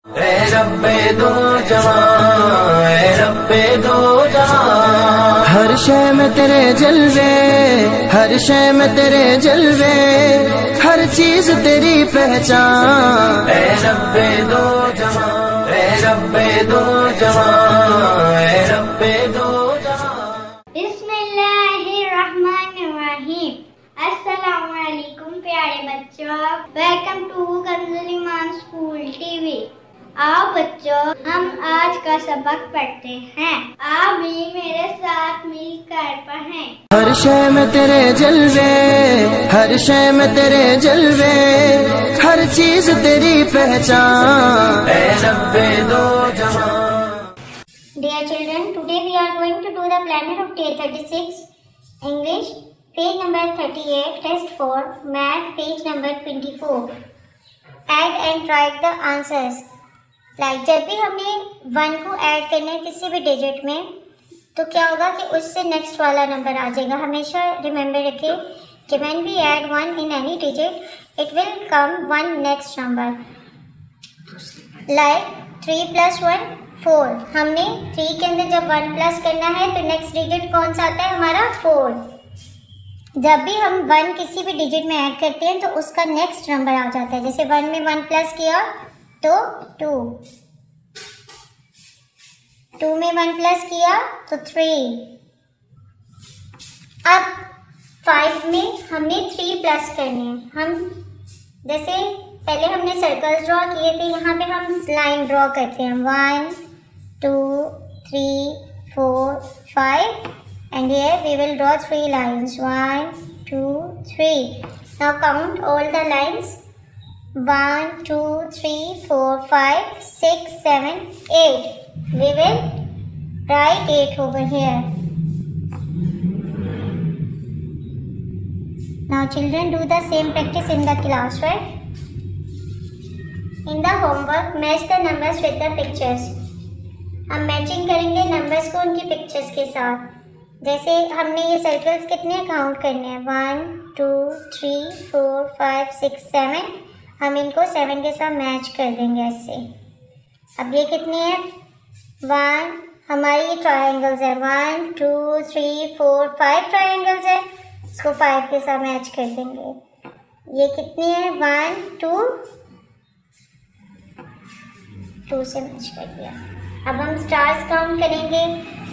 रब्बे दो जहां, रब्बे दो जहां। हर शय में तेरे जलवे, हर शय में तेरे जलवे, हर चीज तेरी पहचान। रब्बे दो जहां, रब्बे दो जहां, रब्बे दो जहां। बिस्मिल्लाहिर्रहमानिर्रहीम। अस्सलामुअलैकुम प्यारे बच्चों, welcome to Kanzul Iman school TV. आओ बच्चों, हम आज का सबक पढ़ते हैं। आप भी मेरे साथ मिलकर पढ़ें। हर शय में तेरे जलवे, हर शय में तेरे जलवे, हर चीज तेरी पहचान। रब्बे दो जहां। Dear children, today we are going to do the planet of day 36, English, page number 38, test 4, math, page number 24. Add and write the answers. जब भी हमने 1 को ऐड करना है किसी भी डिजिट में, तो क्या होगा कि उससे नेक्स्ट वाला नंबर आ जाएगा। हमेशा रिमेंबर रखें कि when we add 1 in any digit, it will come 1 next number. Like 3 + 1 4। हमने 3 के अंदर जब 1 प्लस करना है तो नेक्स्ट डिजिट कौन सा आता है हमारा 4। जब भी हम 1 किसी भी डिजिट में ऐड करते हैं तो उसका नेक्स्ट नंबर आ जाता है। जैसे 1 में 1 प्लस किया तो 2, 2 में 1 प्लस किया तो 3। अब 5 में हमने 3 प्लस करने हैं। हम जैसे पहले हमने सर्कल्स ड्रॉ किए थे, यहाँ पे हम लाइन ड्रॉ करते हैं 1 2 3 4 5 and here we will draw 3 lines 1 2 3. Now count all the lines 1 2 3 4 5 6 7 8. We will write 8 over here. Now children, do the same practice in the class, right? In the homework, match the numbers with the pictures. हम matching करेंगे numbers को उनकी pictures के साथ। जैसे हमने ये circles कितने काउंट करने हैं 1 2 3 4 5 6 7। हम इनको 7 के साथ मैच कर देंगे ऐसे। अब ये कितनी है 1, हमारी ये ट्रायंगल्स है 1 2 3 4 5 ट्रायंगल्स है, इसको 5 के साथ मैच कर देंगे। ये कितनी है 1 2 2 से मैच कर दिया। अब हम स्टार्स काउंट करेंगे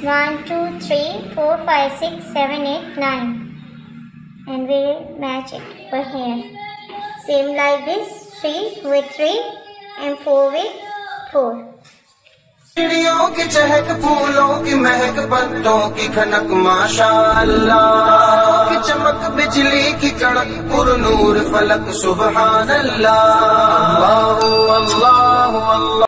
1 2 3 4 5 6 7 8 9 and we will match it over here. Same like this, 3 with 3 and 4 with 4. चिड़ियों की चहक, फूलों की महक, पत्तों की खनक, माशाअल्लाह की चमक, बिजली की कड़क, पुरनूर फलक, सुबहान अल्लाह। अल्लाह अल्लाह अल्लाह।